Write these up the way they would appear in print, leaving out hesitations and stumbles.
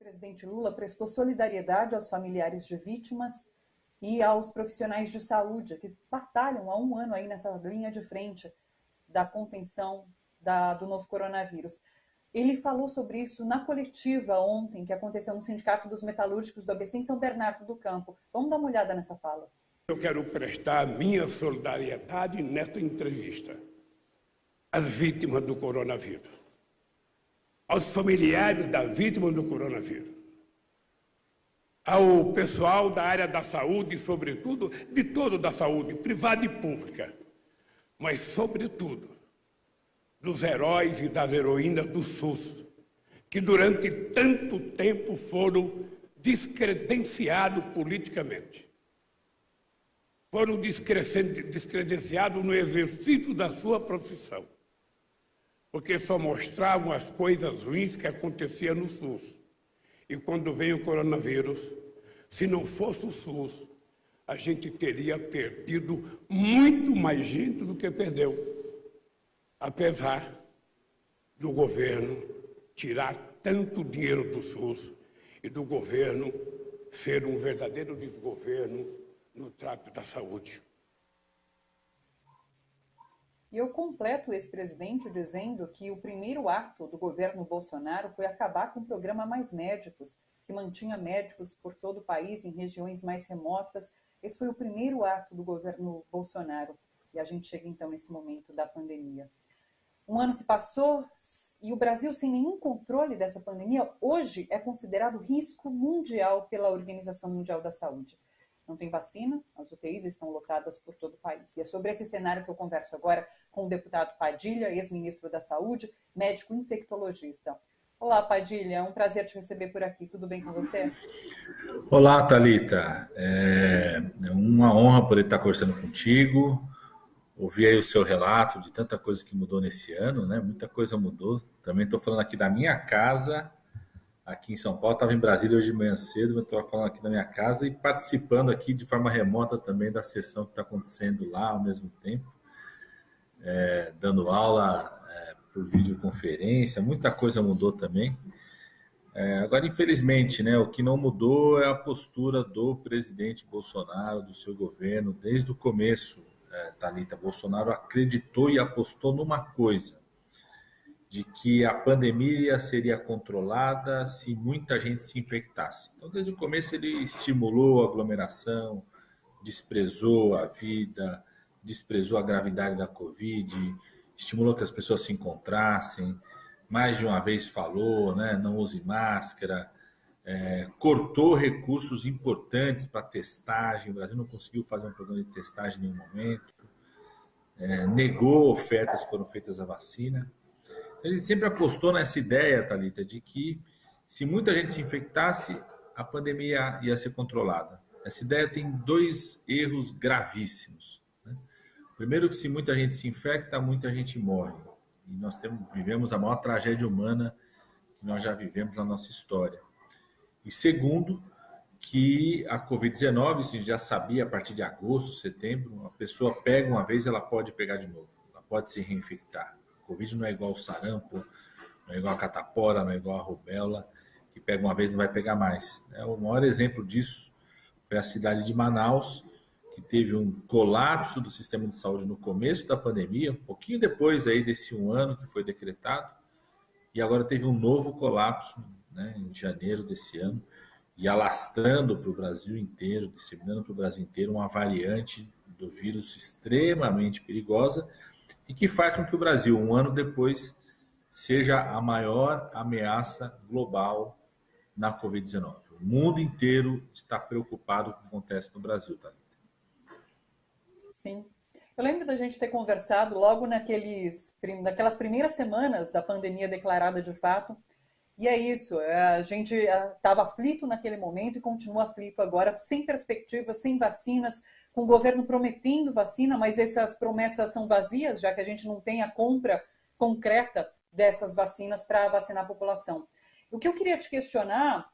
presidente Lula prestou solidariedade aos familiares de vítimas e aos profissionais de saúde que batalham há um ano aí nessa linha de frente da contenção do novo coronavírus. Ele falou sobre isso na coletiva ontem, que aconteceu no Sindicato dos Metalúrgicos do ABC em São Bernardo do Campo. Vamos dar uma olhada nessa fala. Eu quero prestar minha solidariedade nesta entrevista às vítimas do coronavírus, aos familiares das vítimas do coronavírus, ao pessoal da área da saúde, sobretudo, de todo da saúde, privada e pública, mas, sobretudo, dos heróis e das heroínas do SUS, que durante tanto tempo foram descredenciados politicamente. Foram descredenciados no exercício da sua profissão, porque só mostravam as coisas ruins que aconteciam no SUS. E quando veio o coronavírus, se não fosse o SUS, a gente teria perdido muito mais gente do que perdeu. Apesar do governo tirar tanto dinheiro do SUS e do governo ser um verdadeiro desgoverno no trato da saúde. E eu completo o ex-presidente dizendo que o primeiro ato do governo Bolsonaro foi acabar com o programa Mais Médicos, que mantinha médicos por todo o país, em regiões mais remotas. Esse foi o primeiro ato do governo Bolsonaro. E a gente chega então nesse momento da pandemia. Um ano se passou e o Brasil, sem nenhum controle dessa pandemia, hoje é considerado risco mundial pela Organização Mundial da Saúde. Não tem vacina, as UTIs estão lotadas por todo o país. E é sobre esse cenário que eu converso agora com o deputado Padilha, ex-ministro da Saúde, médico infectologista. Olá, Padilha, é um prazer te receber por aqui. Tudo bem com você? Olá, Thalita. É uma honra poder estar conversando contigo. Ouvi aí o seu relato de tanta coisa que mudou nesse ano, né? Muita coisa mudou. Também estou falando aqui da minha casa, aqui em São Paulo. Estava em Brasília hoje de manhã cedo, mas estou falando aqui da minha casa e participando aqui de forma remota também da sessão que está acontecendo lá ao mesmo tempo, dando aula por videoconferência. Muita coisa mudou também. Agora, infelizmente, né, o que não mudou é a postura do presidente Bolsonaro, do seu governo, desde o começo. Thalita, Bolsonaro acreditou e apostou numa coisa, de que a pandemia seria controlada se muita gente se infectasse. Então, desde o começo, ele estimulou a aglomeração, desprezou a vida, desprezou a gravidade da Covid, estimulou que as pessoas se encontrassem, mais de uma vez falou, né, não use máscara, cortou recursos importantes para testagem. O Brasil não conseguiu fazer um programa de testagem em nenhum momento, negou ofertas que foram feitas à vacina. Ele sempre apostou nessa ideia, Thalita, de que se muita gente se infectasse, a pandemia ia ser controlada. Essa ideia tem dois erros gravíssimos, né? Primeiro, que se muita gente se infecta, muita gente morre. E nós vivemos a maior tragédia humana que nós já vivemos na nossa história. E segundo, que a Covid-19, isso a gente já sabia a partir de agosto, setembro, uma pessoa pega uma vez, ela pode pegar de novo, ela pode se reinfectar. A Covid não é igual ao sarampo, não é igual a catapora, não é igual a rubéola, que pega uma vez e não vai pegar mais. O maior exemplo disso foi a cidade de Manaus, que teve um colapso do sistema de saúde no começo da pandemia, um pouquinho depois aí desse um ano que foi decretado, e agora teve um novo colapso, né, em janeiro desse ano, e alastrando para o Brasil inteiro, disseminando para o Brasil inteiro uma variante do vírus extremamente perigosa e que faz com que o Brasil, um ano depois, seja a maior ameaça global na Covid-19. O mundo inteiro está preocupado com o que acontece no Brasil, Thalita. Sim. Eu lembro da gente ter conversado logo naquelas primeiras semanas da pandemia declarada de fato. E é isso, a gente estava aflito naquele momento e continua aflito agora, sem perspectiva, sem vacinas, com o governo prometendo vacina, mas essas promessas são vazias, já que a gente não tem a compra concreta dessas vacinas para vacinar a população. O que eu queria te questionar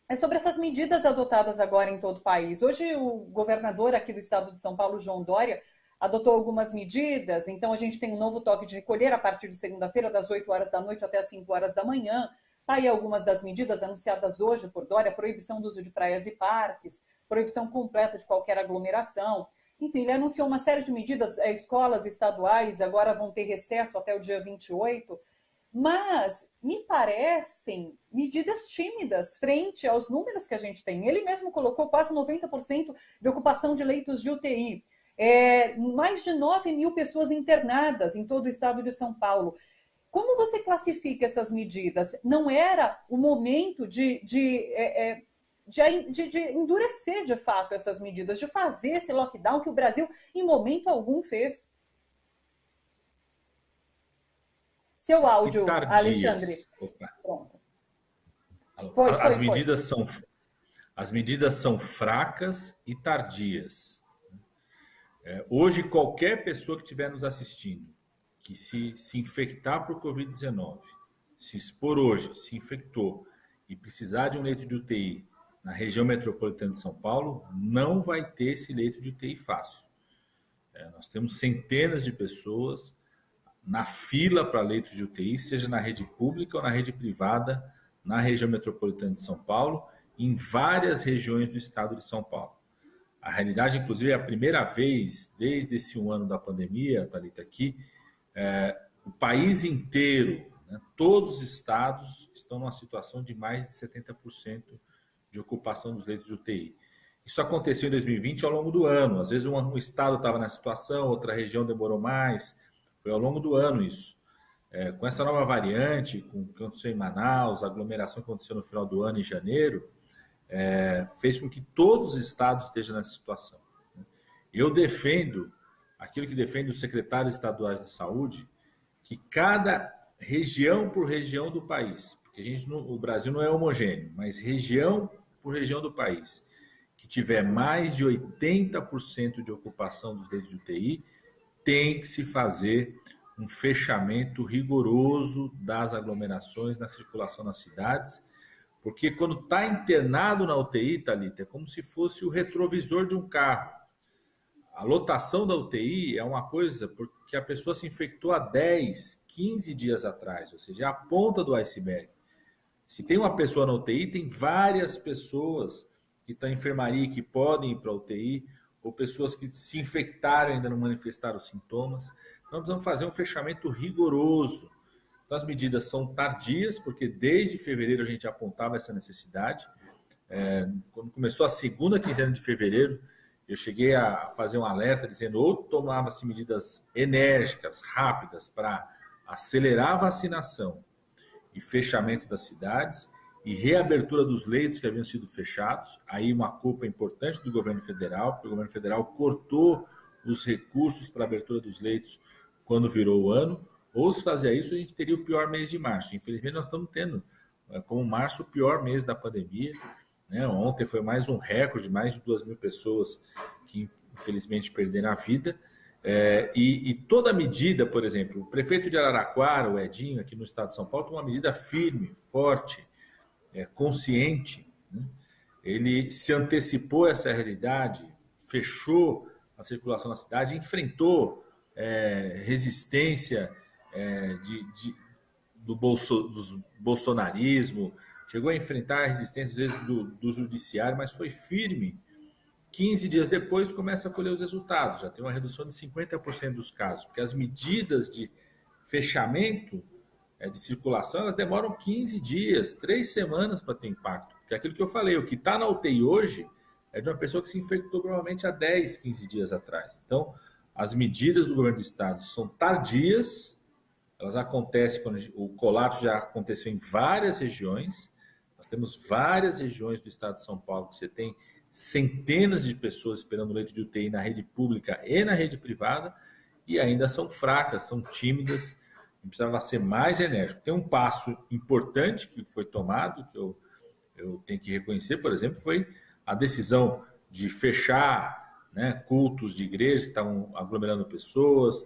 é sobre essas medidas adotadas agora em todo o país. Hoje o governador aqui do estado de São Paulo, João Dória, adotou algumas medidas, então a gente tem um novo toque de recolher a partir de segunda-feira, das 8 horas da noite até as 5 horas da manhã. Está aí algumas das medidas anunciadas hoje por Dória: proibição do uso de praias e parques, proibição completa de qualquer aglomeração. Enfim, ele anunciou uma série de medidas. Escolas estaduais agora vão ter recesso até o dia 28, mas me parecem medidas tímidas frente aos números que a gente tem. Ele mesmo colocou quase 90% de ocupação de leitos de UTI, mais de 9 mil pessoas internadas em todo o estado de São Paulo. Como você classifica essas medidas? Não era o momento de endurecer de fato essas medidas, de fazer esse lockdown que o Brasil em momento algum fez? Seu áudio, Alexandre. Pronto. As medidas são fracas e tardias. Hoje, qualquer pessoa que estiver nos assistindo, que se infectar por Covid-19, se expor hoje, se infectou e precisar de um leito de UTI na região metropolitana de São Paulo, não vai ter esse leito de UTI fácil. Nós temos centenas de pessoas na fila para leitos de UTI, seja na rede pública ou na rede privada, na região metropolitana de São Paulo, em várias regiões do estado de São Paulo. A realidade, inclusive, é a primeira vez, desde esse ano da pandemia, Thalita, aqui, o país inteiro, né, todos os estados estão numa situação de mais de 70% de ocupação dos leitos de UTI. Isso aconteceu em 2020 ao longo do ano. Às vezes um estado estava na situação, outra região demorou mais. Foi ao longo do ano isso. Com essa nova variante, com o que aconteceu em Manaus, a aglomeração que aconteceu no final do ano, em janeiro, fez com que todos os estados estejam nessa situação. Eu defendo aquilo que defende os secretários estaduais de saúde, que cada região por região do país, porque o Brasil não é homogêneo, mas região por região do país, que tiver mais de 80% de ocupação dos leitos de UTI, tem que se fazer um fechamento rigoroso das aglomerações na circulação nas cidades, porque quando está internado na UTI, Thalita, é como se fosse o retrovisor de um carro. A lotação da UTI é uma coisa porque a pessoa se infectou há 10, 15 dias atrás, ou seja, é a ponta do iceberg. Se tem uma pessoa na UTI, tem várias pessoas que estão em enfermaria e que podem ir para a UTI, ou pessoas que se infectaram e ainda não manifestaram sintomas. Então, precisamos fazer um fechamento rigoroso. Então, as medidas são tardias, porque desde fevereiro a gente apontava essa necessidade. Quando começou a segunda quinzena de fevereiro, eu cheguei a fazer um alerta dizendo ou tomava-se medidas enérgicas, rápidas, para acelerar a vacinação e fechamento das cidades e reabertura dos leitos que haviam sido fechados. Aí uma culpa importante do governo federal, porque o governo federal cortou os recursos para a abertura dos leitos quando virou o ano. Ou se fazia isso, a gente teria o pior mês de março. Infelizmente, nós estamos tendo, como março, o pior mês da pandemia. Ontem foi mais um recorde, mais de 2 mil pessoas que infelizmente perderam a vida. E toda medida, por exemplo, o prefeito de Araraquara, o Edinho, aqui no estado de São Paulo, tomou uma medida firme, forte, consciente. Ele se antecipou a essa realidade, fechou a circulação na cidade, enfrentou resistência do bolsonarismo, chegou a enfrentar a resistência, às vezes, do judiciário, mas foi firme. 15 dias depois, começa a colher os resultados. Já tem uma redução de 50% dos casos, porque as medidas de fechamento de circulação, elas demoram 15 dias, 3 semanas para ter impacto. Porque é aquilo que eu falei, o que está na UTI hoje é de uma pessoa que se infectou provavelmente há 10, 15 dias atrás. Então, as medidas do governo do estado são tardias, elas acontecem quando o colapso já aconteceu em várias regiões. Nós temos várias regiões do estado de São Paulo que você tem centenas de pessoas esperando leito de UTI na rede pública e na rede privada e ainda são fracas, são tímidas, precisava ser mais enérgico. Tem um passo importante que foi tomado, que eu tenho que reconhecer, por exemplo, foi a decisão de fechar cultos de igrejas que estavam aglomerando pessoas,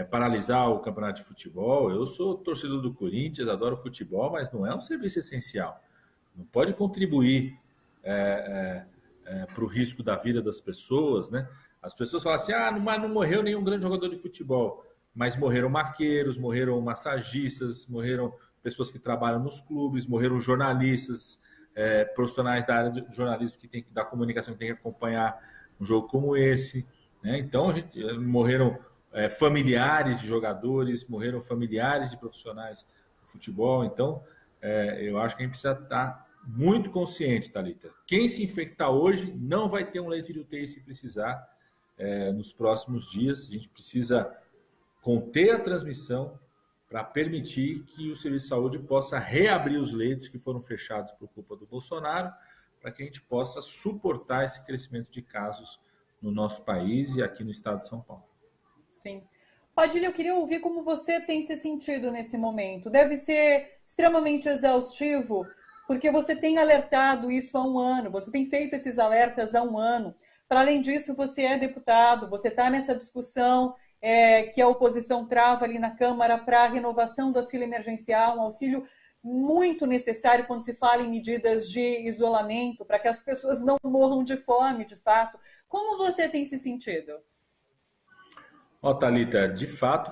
paralisar o campeonato de futebol. Eu sou torcedor do Corinthians, adoro futebol, mas não é um serviço essencial. Não pode contribuir para o risco da vida das pessoas. As pessoas falam assim, mas não morreu nenhum grande jogador de futebol. Mas morreram maqueiros, morreram massagistas, morreram pessoas que trabalham nos clubes, morreram jornalistas, profissionais da área de jornalismo da comunicação que tem que acompanhar um jogo como esse, né? Então, morreram familiares de jogadores, morreram familiares de profissionais do futebol. Então, eu acho que a gente precisa estar muito consciente, Thalita. Quem se infectar hoje não vai ter um leito de UTI se precisar nos próximos dias. A gente precisa conter a transmissão para permitir que o Serviço de Saúde possa reabrir os leitos que foram fechados por culpa do Bolsonaro, para que a gente possa suportar esse crescimento de casos no nosso país e aqui no estado de São Paulo. Sim. Padilha, eu queria ouvir como você tem se sentido nesse momento. Deve ser extremamente exaustivo, porque você tem alertado isso há um ano, você tem feito esses alertas há um ano. Para além disso, você é deputado, você está nessa discussão que a oposição trava ali na Câmara para a renovação do auxílio emergencial, um auxílio muito necessário quando se fala em medidas de isolamento, para que as pessoas não morram de fome, de fato. Como você tem se sentido? Thalita, de fato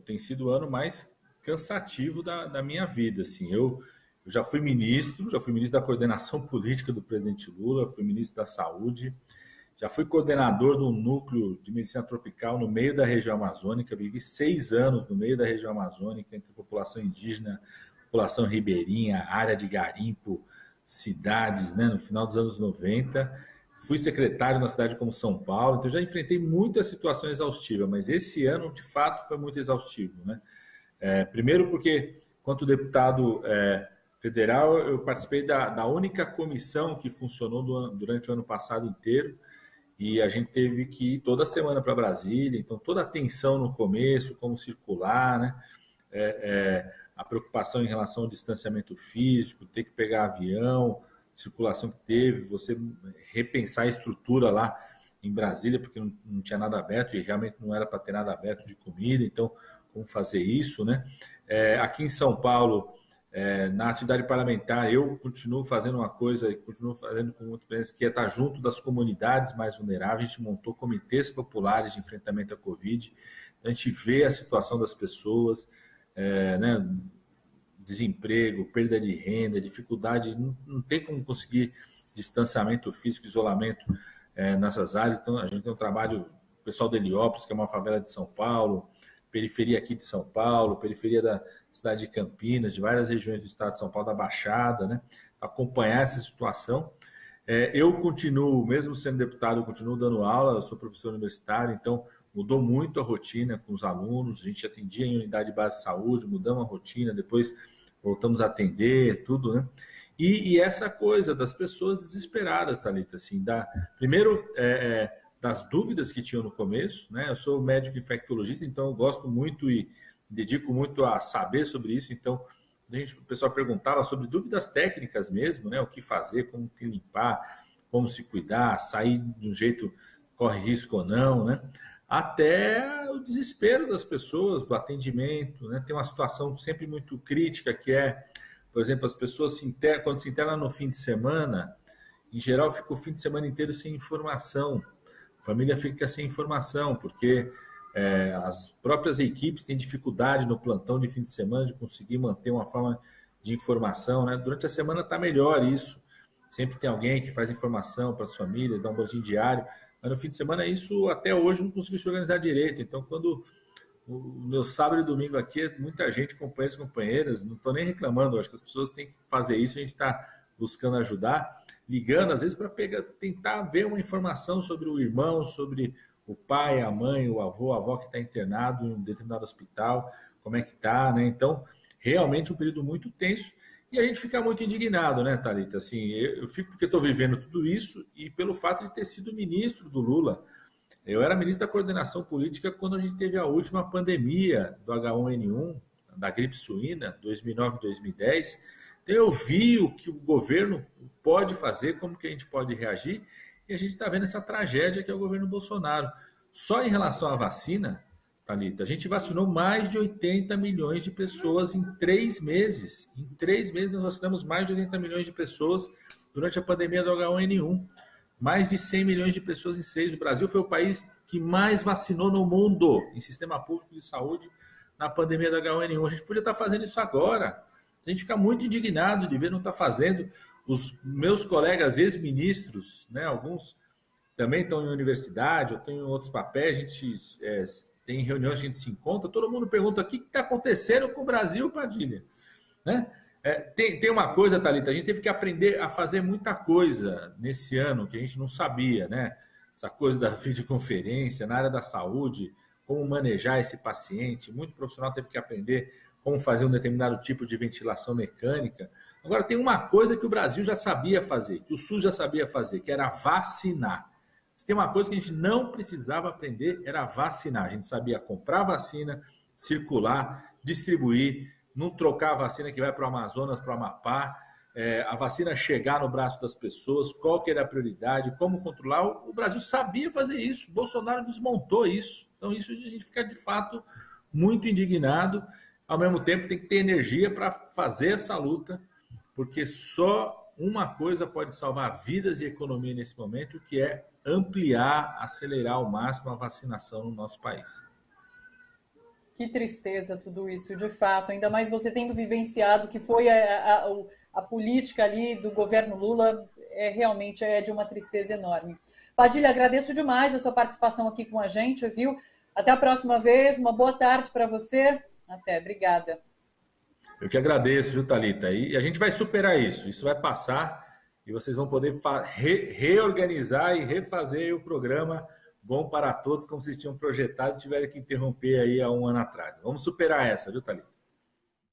tem sido o ano mais cansativo da minha vida. Assim, eu já fui ministro da coordenação política do presidente Lula, fui ministro da Saúde, já fui coordenador de um núcleo de medicina tropical no meio da região amazônica, vivi 6 anos no meio da região amazônica, entre população indígena, população ribeirinha, área de garimpo, cidades, né, no final dos anos 90. Fui secretário na cidade como São Paulo, então já enfrentei muitas situações exaustivas, mas esse ano, de fato, foi muito exaustivo, né? Primeiro porque, quanto deputado federal, eu participei da única comissão que funcionou durante o ano passado inteiro, e a gente teve que ir toda semana para Brasília, então toda a tensão no começo, como circular, né? A preocupação em relação ao distanciamento físico, ter que pegar avião, circulação que teve, você repensar a estrutura lá em Brasília, porque não tinha nada aberto e realmente não era para ter nada aberto de comida, então como fazer isso, né? Aqui em São Paulo, na atividade parlamentar, eu continuo fazendo uma coisa, continuo fazendo com muita presença, que é estar junto das comunidades mais vulneráveis. A gente montou comitês populares de enfrentamento à Covid, a gente vê a situação das pessoas, né? Desemprego, perda de renda, dificuldade, não tem como conseguir distanciamento físico, isolamento nessas áreas. Então, a gente tem um trabalho, o pessoal de Heliópolis, que é uma favela de São Paulo, periferia aqui de São Paulo, periferia da cidade de Campinas, de várias regiões do estado de São Paulo, da Baixada, né? Acompanhar essa situação. Eu continuo, mesmo sendo deputado, eu continuo dando aula, eu sou professor universitário, então mudou muito a rotina com os alunos, a gente atendia em unidade de base de saúde, mudamos a rotina, depois voltamos a atender, tudo, né? E essa coisa das pessoas desesperadas, Thalita, assim, primeiro, das dúvidas que tinham no começo, né? Eu sou médico infectologista, então eu gosto muito e dedico muito a saber sobre isso, então o pessoal perguntava sobre dúvidas técnicas mesmo, né? O que fazer, como que limpar, como se cuidar, sair de um jeito corre risco ou não, né? Até o desespero das pessoas, do atendimento, né? Tem uma situação sempre muito crítica que por exemplo, as pessoas quando se internam no fim de semana, em geral fica o fim de semana inteiro sem informação, a família fica sem informação, porque as próprias equipes têm dificuldade no plantão de fim de semana de conseguir manter uma forma de informação, né? Durante a semana está melhor isso, sempre tem alguém que faz informação para as famílias, dá um boletim diário, mas no fim de semana isso até hoje não conseguiu se organizar direito. Então, quando o meu sábado e domingo aqui, muita gente, companheiros e companheiras, não estou nem reclamando, acho que as pessoas têm que fazer isso, a gente está buscando ajudar, ligando às vezes para tentar ver uma informação sobre o irmão, sobre o pai, a mãe, o avô, a avó que está internado em um determinado hospital, como é que está, né? Então, realmente um período muito tenso. E a gente fica muito indignado, né, Thalita? Assim, eu fico porque estou vivendo tudo isso e pelo fato de ter sido ministro do Lula. Eu era ministro da coordenação política quando a gente teve a última pandemia do H1N1, da gripe suína, 2009 e 2010. Então eu vi o que o governo pode fazer, como que a gente pode reagir, e a gente está vendo essa tragédia que é o governo Bolsonaro. Só em relação à vacina, Thalita, a gente vacinou mais de 80 milhões de pessoas em 3 meses. Em 3 meses nós vacinamos mais de 80 milhões de pessoas durante a pandemia do H1N1. Mais de 100 milhões de pessoas em 6. O Brasil foi o país que mais vacinou no mundo em sistema público de saúde na pandemia da H1N1. A gente podia estar fazendo isso agora. A gente fica muito indignado de ver não estar fazendo. Os meus colegas ex-ministros, né, alguns também estão em universidade, ou estão em outros papéis, a gente tem reuniões, a gente se encontra, todo mundo pergunta o que está acontecendo com o Brasil, Padilha, né? Tem uma coisa, Thalita, a gente teve que aprender a fazer muita coisa nesse ano que a gente não sabia, né? Essa coisa da videoconferência na área da saúde, como manejar esse paciente, muito profissional teve que aprender como fazer um determinado tipo de ventilação mecânica. Agora, tem uma coisa que o Brasil já sabia fazer, que o SUS já sabia fazer, que era vacinar. Se tem uma coisa que a gente não precisava aprender, era vacinar. A gente sabia comprar vacina, circular, distribuir, não trocar a vacina que vai para o Amazonas, para o Amapá, a vacina chegar no braço das pessoas, qual que era a prioridade, como controlar. O Brasil sabia fazer isso, Bolsonaro desmontou isso. Então, isso a gente fica, de fato, muito indignado. Ao mesmo tempo, tem que ter energia para fazer essa luta, porque só uma coisa pode salvar vidas e economia nesse momento, que é ampliar, acelerar ao máximo a vacinação no nosso país. Que tristeza tudo isso, de fato, ainda mais você tendo vivenciado que foi a política ali do governo Lula, realmente é de uma tristeza enorme. Padilha, agradeço demais a sua participação aqui com a gente, viu? Até a próxima vez, uma boa tarde para você. Até, obrigada. Eu que agradeço, viu, Thalita? E a gente vai superar isso, isso vai passar e vocês vão poder reorganizar e refazer o programa Bom para Todos, como vocês tinham projetado e tiveram que interromper aí há um ano atrás. Vamos superar essa, viu, Thalita?